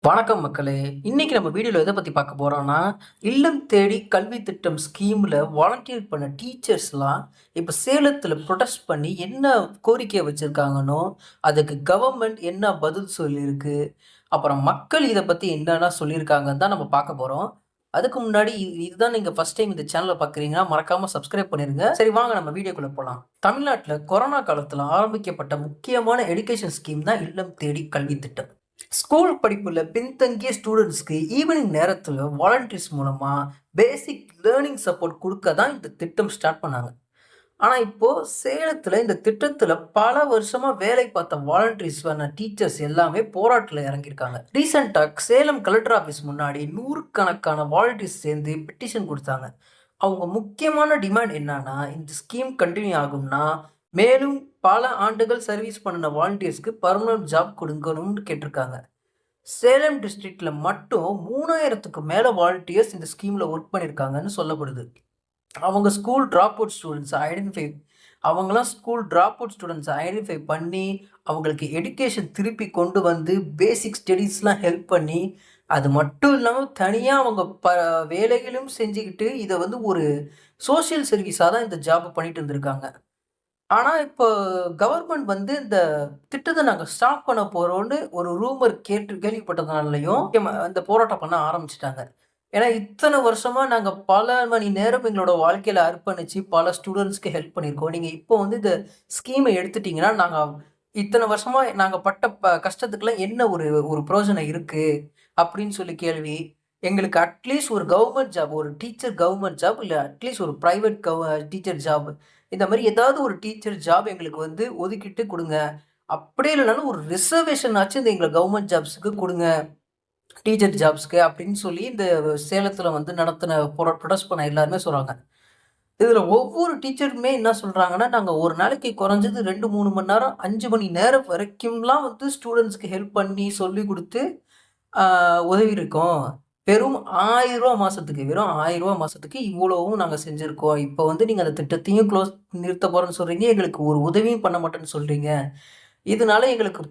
வணக்கம் மக்களே! இன்னைக்கு நம்ம வீடியோல எத பத்தி பார்க்க போறோம்னா, இல்லம் தேடி கல்வி திட்டம் ஸ்கீம்ல வாலண்டியர் பண்ண டீச்சர்ஸ்லாம் இப்ப சேலத்துல புரொடெஸ்ட் பண்ணி என்ன கோரிக்கை வச்சிருக்காங்கன்னோ, அதுக்கு கவர்மெண்ட் என்ன பதில் சொல்லியிருக்கு, அப்புறம் மக்கள் இத பத்தி என்னலாம் சொல்லியிருக்காங்கன்னு தான் நம்ம பார்க்க போறோம். அதுக்கு முன்னாடி இதுதான் நீங்க ஃபர்ஸ்ட் டைம் இந்த சேனல பார்க்குறீங்கன்னா, மறக்காம சப்ஸ்கிரைப் பண்ணிருங்க. சரி வாங்க நம்ம வீடியோக்குள்ள போலாம். தமிழ்நாட்டுல கொரோனா காலத்துல ஆரம்பிக்கப்பட்ட முக்கியமான எடுகேஷன் ஸ்கீம் தான் இல்லம் தேடி கல்வி திட்டம். ஸ்கூல் படிப்புல பின்தங்கிய ஸ்டூடெண்ட்ஸ்க்கு ஈவினிங் நேரத்துல வாலண்டியர்ஸ் மூலமா பேசிக் லேர்னிங் சப்போர்ட் குடுக்க தான் இந்த திட்டம் ஸ்டார்ட் பண்ணாங்க. ஆனா இப்போ சேலத்துல இந்த திட்டத்துல பல வருஷமா வேலை பார்த்த வாலண்டியர்ஸான டீச்சர்ஸ் எல்லாமே போராட்டத்துல இறங்கியிருக்காங்க. ரீசெண்டா சேலம் கலெக்டர் ஆபீஸ் முன்னாடி நூறுக்கணக்கான வாலண்டியர்ஸ் சேர்ந்து பெட்டிஷன் குடுத்தாங்க. அவங்க முக்கியமான டிமாண்ட் என்னன்னா, இந்த ஸ்கீம் கன்டின்யூ ஆகும்னா, மேலும் பல ஆண்டுகள் சர்வீஸ் பண்ணுன வாலண்டியர்ஸ்க்கு பெர்மனன்ட் ஜாப் குடுக்கணும்னு கேட்டிருக்காங்க. சேலம் டிஸ்ட்ரிக்ட்ல மட்டும் 3000க்கு மேல வாலண்டியர்ஸ் இந்த ஸ்கீம்ல ஒர்க் பண்ணியிருக்காங்கன்னு சொல்லப்படுது. அவங்க ஸ்கூல் ட்ராப் அவுட் ஸ்டூடண்ட்ஸ ஐடென்டிஃபை அவங்கலாம் ஸ்கூல் ட்ராப் அவுட் ஸ்டூடண்ட்ஸ ஐடென்டிஃபை பண்ணி, அவங்களுக்கு எடுகேஷன் திருப்பி கொண்டு வந்து, பேசிக் ஸ்டடீஸ்லாம் ஹெல்ப் பண்ணி, அது மட்டும் இல்லாம தனியா அவங்க வேலைகளும் செஞ்சுக்கிட்டு, இத வந்து ஒரு சோசியல் சர்வீஸா தான் இந்த ஜாப் பண்ணிட்டு இருந்திருக்காங்க. ஆனா, இப்போ கவர்மெண்ட் வந்து இந்த திட்டத்த நாங்க ஸ்டாப் பண்ண போறோம்ன்னு ஒரு ரூமர் கேள்விப்பட்டதுனாலயும் இந்த போராட்டம் பண்ண ஆரம்பிச்சுட்டாங்க. ஏன்னா, இத்தன வருஷமா நாங்க பல மணி நேரம் எங்களோட வாழ்க்கையில அர்ப்பணிச்சு பல ஸ்டூடண்ட்ஸ்க்கு ஹெல்ப் பண்ணியிருக்கோம். நீங்க இப்போ வந்து இந்த ஸ்கீம எடுத்துட்டீங்கன்னா, நாங்க இத்தன வருஷமா நாங்க பட்ட கஷ்டத்துக்குலாம் என்ன ஒரு ஒரு பிரயோஜனம் இருக்கு? அப்படின்னு சொல்லி கேள்வி. எங்களுக்கு அட்லீஸ்ட் ஒரு கவர்மெண்ட் ஜாப், ஒரு டீச்சர் கவர்மெண்ட் ஜாப் இல்ல அட்லீஸ்ட் ஒரு பிரைவேட் டீச்சர் ஜாப் இந்த மாரி ஏதாவது ஒரு டீச்சர் ஜாப் எங்களுக்கு வந்து ஒதுக்கிட்டு குடுங்க. அப்படியே இல்லனாலும் ஒரு ரிசர்வேஷன் ஆச்சும் இந்த எங்க கவர்மெண்ட் ஜாப்ஸ்க்கு குடுங்க. டீச்சர் ஜாப்ஸ்க்கு அப்படின்னு சொல்லி இந்த சேலத்துல வந்து நடத்தின புரொடெஸ்ட் பண்ண எல்லாருமே சொல்றாங்க. இதுல ஒவ்வொரு டீச்சருமே என்ன சொல்றாங்கன்னா, நாங்க ஒரு நாளைக்கு குறைஞ்சது 2, 3 மணி நேரம், 5 மணி நேரம் வரைக்கும்லாம் வந்து ஸ்டூடண்ட்ஸ்க்கு ஹெல்ப் பண்ணி சொல்லிக் குடுத்து ஆ உதவியிருக்கோம். வெறும் ரூ. 1000 மாசத்துக்கு. வெறும் ரூ. 1000 மாசத்துக்கு இவ்வளவும் நாங்க செஞ்சிருக்கோம். இப்ப வந்து நீங்க அந்த திட்டத்தையும் நிறுத்த போறேன்னு சொல்றீங்க. எங்களுக்கு ஒரு உதவியும் பண்ண மாட்டேன்னு சொல்றீங்க. இதனால எங்களுக்கு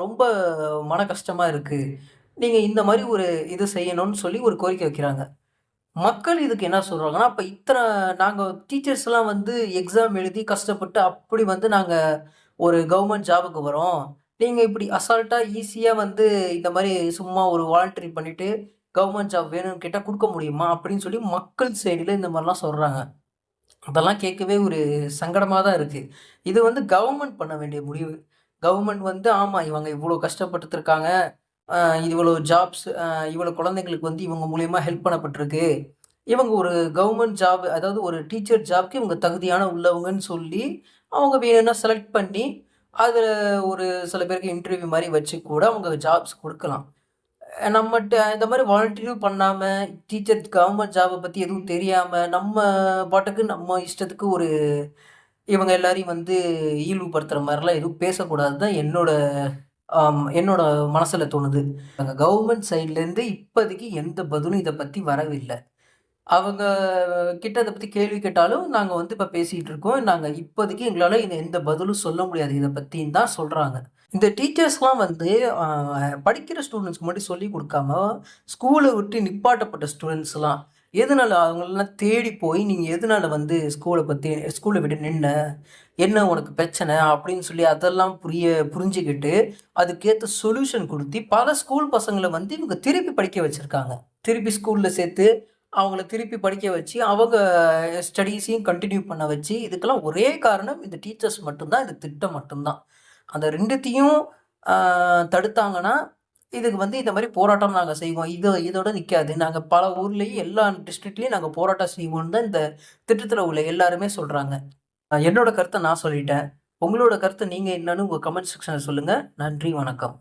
ரொம்ப மன கஷ்டமா இருக்கு. நீங்க இந்த மாரி ஒரு இது செய்யணும்னு சொல்லி ஒரு கோரிக்கை வைக்கிறாங்க. மக்கள் இதுக்கு என்ன சொல்றாங்கன்னா, அப்ப நாங்க டீச்சர்ஸ்லாம் வந்து எக்ஸாம் எழுதி கஷ்டப்பட்டு அப்படி வந்து நாங்க ஒரு கவர்மெண்ட் ஜாபுக்கு வரோம். நீங்க இப்படி அசால்ட்டா ஈஸியா வந்து இந்த மாரி சும்மா ஒரு வாலண்டரி பண்ணிட்டு, கவர்மெண்ட் ஜாப் வேணும்னு கேட்டா குடுக்க முடியுமா? அப்படின்னு சொல்லி மக்கள் சைடுல இந்த மாரிலாம் சொல்றாங்க. அதெல்லாம் கேட்கவே ஒரு சங்கடமா தான் இருக்கு. இது வந்து கவர்மெண்ட் பண்ண வேண்டிய முடிவு. கவர்மெண்ட் வந்து ஆமா இவங்க இவ்ளோ கஷ்டப்பட்டுருக்காங்க. அ இவ்வளோ ஜாப்ஸ் இவ்வளோ குழந்தைங்களுக்கு வந்து இவங்க மூலியமா ஹெல்ப் பண்ணப்பட்டிருக்கு. இவங்க ஒரு கவர்மெண்ட் ஜாப் அதாவது ஒரு டீச்சர் ஜாப்க்கு இவங்க தகுதியான உள்ளவங்கன்னு சொல்லி, அவங்க வேணும்னா செலக்ட் பண்ணி, அதுல ஒரு சில பேருக்கு இன்டர்வியூ மாரி வச்சு கூட அவங்க ஜாப்ஸ் குடுக்கலாம். நம்மட்ட இந்த மாரி வாலண்டியரும் பண்ணாம, டீச்சர் கவர்மெண்ட் ஜாப்ப பத்தி எதுவும் தெரியாம, நம்ம பாட்டுக்கு நம்ம இஷ்டத்துக்கு ஒரு இவங்க எல்லாரையும் வந்து இழிவுபடுத்துற மாரிலாம் எதுவும் பேசக்கூடாது தான் என்னோட மனசுல தோணுது. அங்க கவர்மெண்ட் சைட்லேருந்து இப்போதைக்கு எந்த பதிலும் இத பத்தி வரவில்ல. அவங்க கிட்ட இத பத்தி கேள்வி கேட்டாலும், நாங்க வந்து இப்ப பேசிட்டு இருக்கோம். நாங்க இப்போதைக்கு எங்களால எந்த பதிலும் சொல்ல முடியாது இத பத்தின்னு தான் சொல்றாங்க. இந்த டீச்சர்ஸ்லாம் வந்து அ படிக்கிற ஸ்டூடண்ட்ஸ்க்கு மட்டும் சொல்லிக் குடுக்காம, ஸ்கூல விட்டு நிப்பாட்டப்பட்ட ஸ்டூடண்ட்ஸ்லாம் எதனால அவங்களலாம் தேடி போய், "நீங்க எதனால வந்து ஸ்கூல விட்டு நின்ன? என்ன உனக்கு பிரச்சனை?" அப்படின்னு சொல்லி அதெல்லாம் புரிஞ்சுகிட்டு, அதுக்கேத்த சொல்யூஷன் குடுத்து, பல ஸ்கூல் பசங்கள வந்து இவங்க திருப்பி படிக்க வச்சிருக்காங்க. திருப்பி ஸ்கூல்ல சேர்த்து அவங்கள திருப்பி படிக்க வச்சு, அவங்க ஸ்டடீஸையும் கன்டின்யூ பண்ண வச்சு, இதுக்கெல்லாம் ஒரே காரணம் இந்த டீச்சர்ஸ் மட்டும் தான், இந்த திட்டம் மட்டும் தான். அந்த 2த்தையும் ஆ தடுத்தாங்கன்னா, இதுக்கு வந்து இந்த மாரி போராட்டம் நாங்க செய்வோம். இதோட நிக்காது. நாங்க பல ஊர்லயும் எல்லா டிஸ்ட்ரிக்ட்லயும் நாங்க போராட்டம் செய்வோம்னு தான் இந்த திட்டத்துல உள்ள எல்லாருமே சொல்றாங்க. என்னோட கருத்த நான் சொல்லிட்டேன். உங்களோட கருத்து நீங்க என்னன்னு உங்க கமெண்ட் செக்ஷன்ல சொல்லுங்க. நன்றி, வணக்கம்.